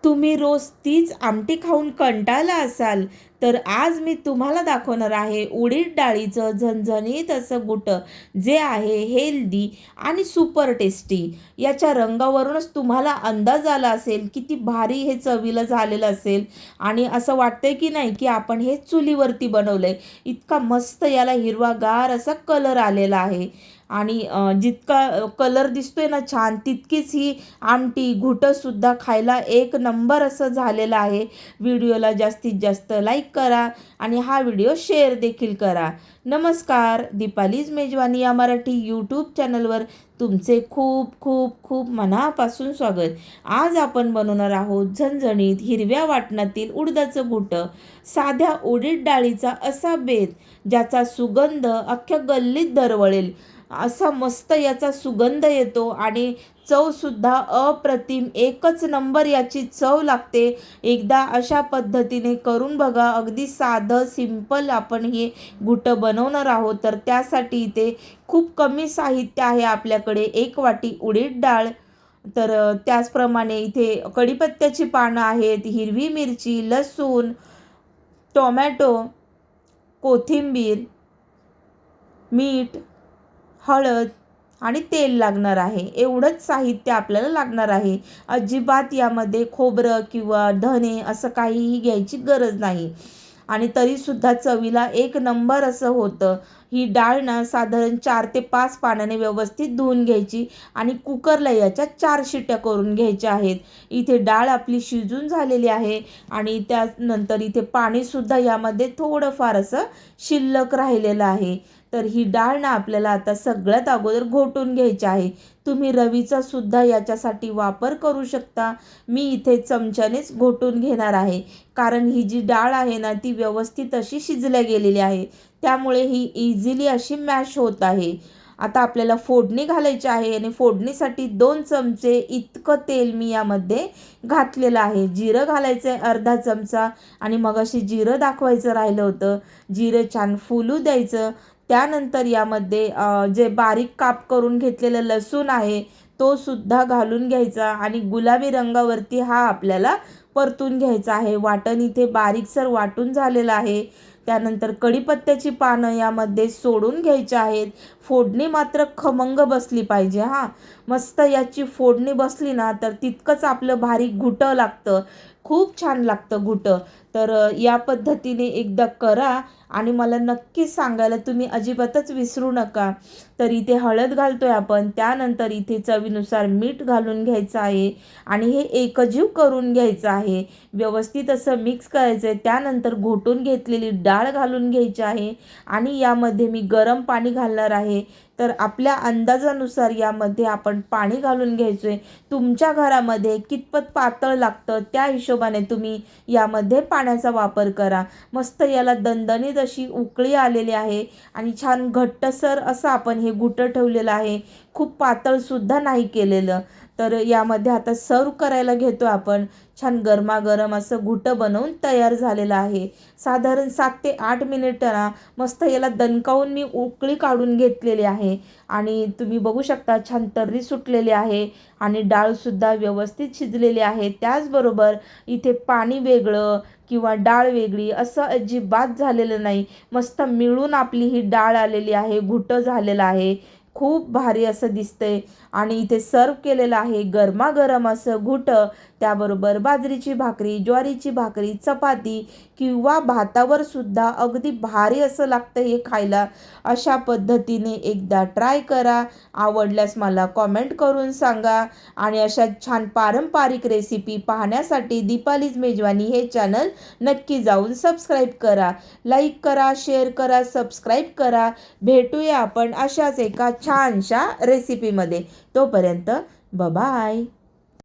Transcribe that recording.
तुम्ही रोज तीच आमटी खाऊन कंटाळला असाल तर आज मी तुम्हाला दाखवणार आहे उडीद डाळीचं झणझणीत असं घुटं जे आहे हेल्दी आणि सुपर टेस्टी. याच्या रंगावरूनच तुम्हाला अंदाज आला असेल किती भारी हे चवीला झालेलं असेल आणि असं वाटतंय की नाही की आपण हे चुलीवरती बनवलंय. इतका मस्त याला हिरवागार असा कलर आलेला आहे आणि जितका कलर दिसतोय ना छान, तितकीच ही आमटी घुटंसुद्धा खायला एक नंबर असं झालेलं आहे. व्हिडिओला जास्तीत जास्त लाईक करा आणि हा व्हिडिओ शेअर देखील करा. नमस्कार, दीपालीज मेजवानी या मराठी यूट्यूब चॅनलवर तुमचे खूप खूप खूप मनापासून स्वागत. आज आपण बनवणार आहोत झणझणीत हिरव्या वाटणातील उडदाचं घुटं. साध्या उडीद डाळीचा असा बेत ज्याचा सुगंध अख्ख्या गल्लीत दरवळेल. असा मस्त याचा सुगंध येतो आणि चवसुद्धा अप्रतिम, एकच नंबर याची चव लागते. एकदा अशा पद्धतीने करून बघा. अगदी साधं सिंपल आपण हे घुटं बनवणार आहोत. तर त्यासाठी इथे खूप कमी साहित्य आहे आपल्याकडे. 1 वाटी उडीद डाळ, तर त्याचप्रमाणे इथे कढीपत्त्याची पानं आहेत, हिरवी मिरची, लसूण, टोमॅटो, कोथिंबीर, मीठ, हळद आणि तेल लागणार आहे. एवढंच साहित्य आपल्याला लागणार आहे. अजिबात यामध्ये खोबरं किंवा धणे असं काहीही घ्यायची गरज नाही आणि तरीसुद्धा चवीला एक नंबर असं होतं. ही डाळ ना साधारण 4 ते 5 पाण्याने व्यवस्थित धुवून घ्यायची आणि कुकरला याच्या 4 शिट्या करून घ्यायच्या आहेत. इथे डाळ आपली शिजून झालेली आहे आणि त्यानंतर इथे पाणीसुद्धा यामध्ये थोडंफार असं शिल्लक राहिलेलं आहे. तर ही डाळ ना आपल्याला आता सगळ्यात अगोदर घोटून घ्यायची आहे. तुम्ही रवीचा सुद्धा याच्यासाठी वापर करू शकता. मी इथे चमच्यानेच घोटून घेणार आहे कारण ही जी डाळ आहे ना ती व्यवस्थित अशी शिजल्या गेलेली आहे, त्यामुळे ही इझिली अशी मॅश होत आहे. आता आपल्याला फोडणी घालायची आहे आणि फोडणीसाठी 2 चमचे इतकं तेल मी यामध्ये घातलेलं आहे. जिरं घालायचं आहे अर्धा चमचा आणि मगाशी जिरं दाखवायचं राहिलं होतं. जिरं छान फुलू द्यायचं. त्यानंतर यामध्ये जे बारीक काप करून घेतलेलं लसूण आहे तो सुद्धा घालून घ्यायचा आणि गुलाबी रंगावरती हा आपल्याला परतून घ्यायचा आहे. वाटण इथे बारीकसर वाटून झालेलं आहे. त्यानंतर कढीपत्त्याची पानं यामध्ये सोडून घ्यायची आहेत. फोडणी मात्र खमंग बसली पाहिजे. मस्त याची फोडणी बसली ना तर तितकंच आपलं भारी घुटं लागतं. खूप छान लागतं घुटं. तर या पद्धतीने एकदा करा आणि मला नक्की सांगायला तुम्ही अजिबातच विसरू नका. तर इथे हळद घालतोय आपण. त्यानंतर इथे चवीनुसार मीठ घालून घ्यायचं आहे आणि हे एकजीव करून घ्यायचं आहे. व्यवस्थित असं मिक्स करायचं आहे. त्यानंतर घोटून घेतलेली डाळ घालून घ्यायची आहे आणि यामध्ये मी गरम पाणी घालणार आहे. तर आपल्या अंदाजानुसार यामध्ये आपण पाणी घालून घ्यायचं आहे. तुमच्या घरामध्ये कितपत पातळ लागतं त्या हिशोबाने तुम्ही यामध्ये पाण्याचा वापर करा. मस्त याला दणदणीत अशी उकळी आलेली आहे आणि छान घट्टसर असं आपण हे घुटं ठेवलेलं आहे. खूप पातळसुद्धा नाही केलेलं. तर यामध्ये आता सर्व करायला घेतो आपण. छान गरमागरम असं घुटं बनवून तयार झालेलं आहे. साधारण 7 ते 8 मिनिटं ना मस्त याला दणकावून मी उकळी काढून घेतलेली आहे आणि तुम्ही बघू शकता छान तर्री सुटलेली आहे आणि डाळसुद्धा व्यवस्थित शिजलेली आहे. त्याचबरोबर इथे पाणी वेगळं किंवा डाळ वेगळी असं अजिबात झालेलं नाही. मस्त मिळून आपली ही डाळ आलेली आहे, घुटं झालेलं आहे. खूप भारी असं दिसतंय आणि इथे सर्व केलेलं आहे गरमागरम असं घुटं. त्याबरोबर बाजरीची भाकरी, ज्वारीची भाकरी, चपाती किंवा भातावर सुद्धा अगदी भारी असं लागतं हे खायला. अशा पद्धतीने एकदा ट्राय करा. आवडल्यास मला कॉमेंट करून सांगा आणि अशा छान पारंपरिक रेसिपी पाहण्यासाठी दीपालीज मेजवानी हे चॅनल नक्की जाऊन सबस्क्राईब करा. लाईक करा, शेअर करा, सबस्क्राईब करा. भेटूया आपण अशाच एका छानशा रेसिपीमध्ये. तोपर्यंत बाय.